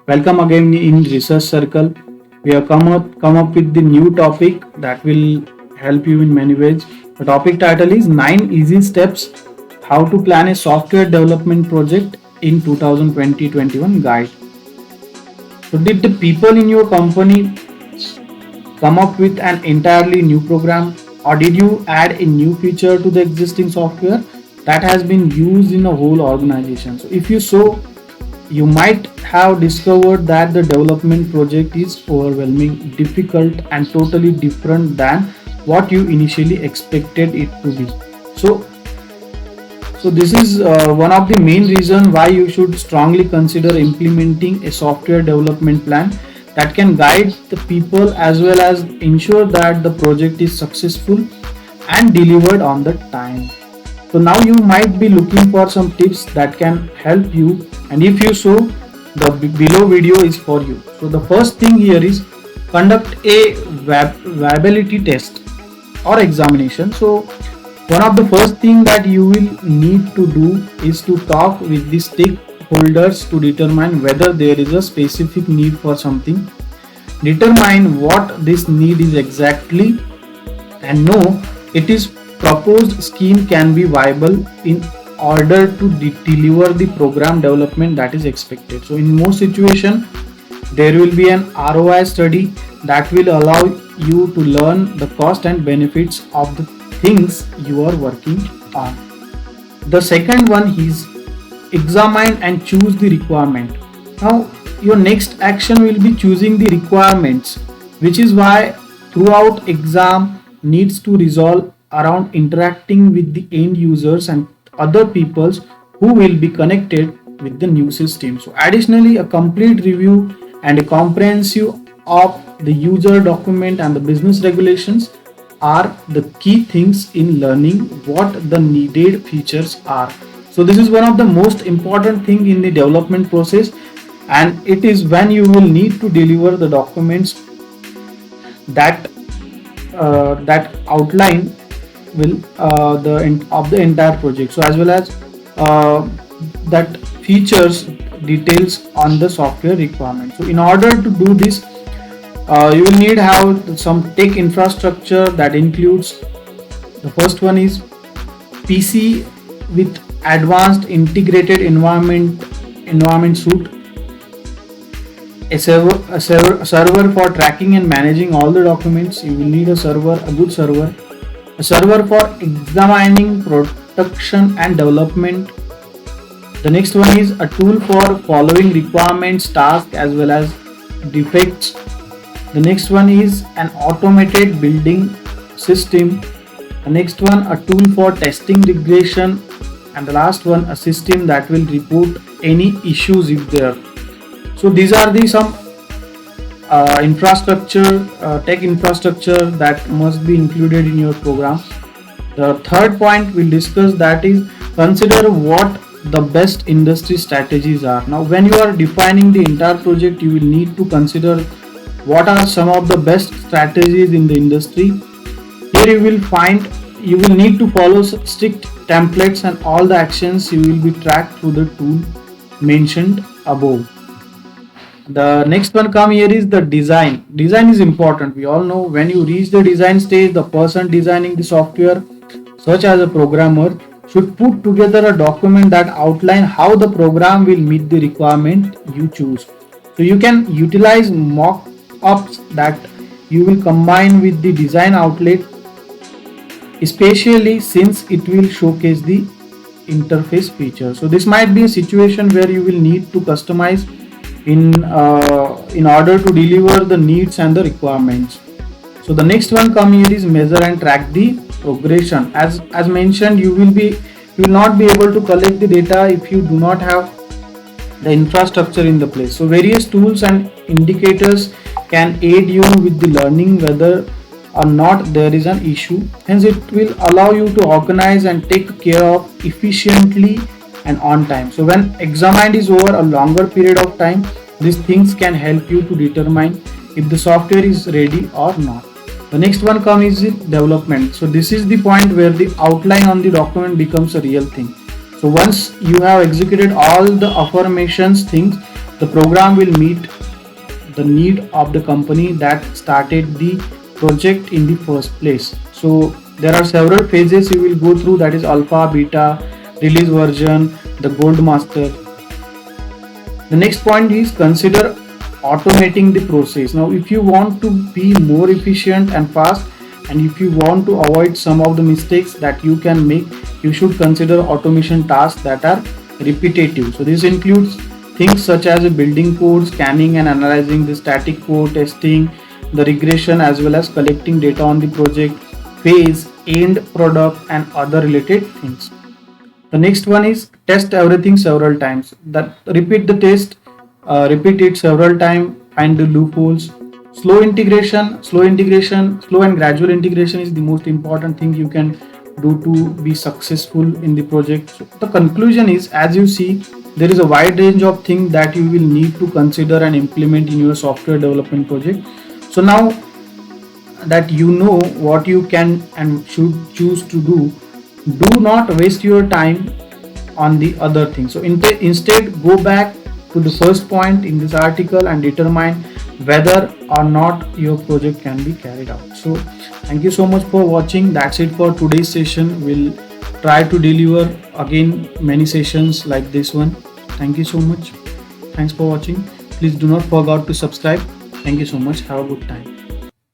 Welcome again in Research Circle. We have come up with the new topic that will help you in many ways. The topic title is 9 Easy Steps How to Plan a Software Development Project in 2020-21 Guide. So, did the people in your company come up with an entirely new program, or did you add a new feature to the existing software that has been used in a whole organization? So, if you so, you might have discovered that the development project is overwhelming, difficult, and totally different than what you initially expected it to be. So, so this is one of the main reasons why you should strongly consider implementing a software development plan that can guide the people as well as ensure that the project is successful and delivered on the time. So now you might be looking for some tips that can help you, and if you so, the below video is for you. So the first thing here is conduct a viability test or examination. So one of the first thing that you will need to do is to talk with the stakeholders to determine whether there is a specific need for something, determine what this need is exactly, and know it is proposed scheme can be viable in order to deliver the program development that is expected. So in most situation there will be an ROI study that will allow you to learn the cost and benefits of the things you are working on. The second one is examine and choose the requirement. Now your next action will be choosing the requirements, which is why throughout exam needs to resolve around interacting with the end users and other peoples who will be connected with the new system. So additionally, a complete review and a comprehensive of the user document and the business regulations are the key things in learning what the needed features are. So this is one of the most important thing in the development process, and it is when you will need to deliver the documents that that outline will of the entire project, so as well as that features details on the software requirement. So in order to do this, you will need have some tech infrastructure that includes, the first one is PC with advanced integrated environment suite, a server for tracking and managing all the documents. You will need a server, a good server, a server for examining production and development. The next one is a tool for following requirements, tasks as well as defects. The next one is an automated building system. The next one, a tool for testing regression, and the last one, a system that will report any issues if there. So these are the some tech infrastructure that must be included in your program. The third point we'll discuss, that is consider what the best industry strategies are. Now when you are defining the entire project, you will need to consider what are some of the best strategies in the industry. Here you will need to follow strict templates, and all the actions you will be tracked through the tool mentioned above. The next one come here is the design. Design is important. We all know when you reach the design stage, the person designing the software, such as a programmer, should put together a document that outline how the program will meet the requirement you choose. So you can utilize mock-ups that you will combine with the design outlet, especially since it will showcase the interface feature. So this might be a situation where you will need to customize in order to deliver the needs and the requirements. So the next one come here is measure and track the progression. As mentioned, you will not be able to collect the data if you do not have the infrastructure in the place. So various tools and indicators can aid you with the learning whether or not there is an issue. Hence it will allow you to organize and take care of efficiently and on time. So when examined is over a longer period of time, these things can help you to determine if the software is ready or not. The next one comes is development. So this is the point where the outline on the document becomes a real thing. So once you have executed all the affirmations things, The program will meet the need of the company that started the project in the first place. So there are several phases you will go through, that is alpha, beta, release version, the gold master. The next point is consider automating the process. Now if you want to be more efficient and fast, and if you want to avoid some of the mistakes that you can make, you should consider automation tasks that are repetitive. So this includes things such as building code, scanning and analyzing the static code, testing, the regression, as well as collecting data on the project phase, end product, and other related things. The next one is test everything several times. That repeat the test, repeat it several times, find the loopholes. Slow and gradual integration is the most important thing you can do to be successful in the project. So the conclusion is, as you see, there is a wide range of things that you will need to consider and implement in your software development project. So now that you know what you can and should choose to do not waste your time on the other things. So instead go back to the first point in this article and determine whether or not your project can be carried out. So thank you so much for watching. That's it for today's session. We'll try to deliver again many sessions like this one. Thank you so much. Thanks for watching. Please do not forget to subscribe. Thank you so much. Have a good time.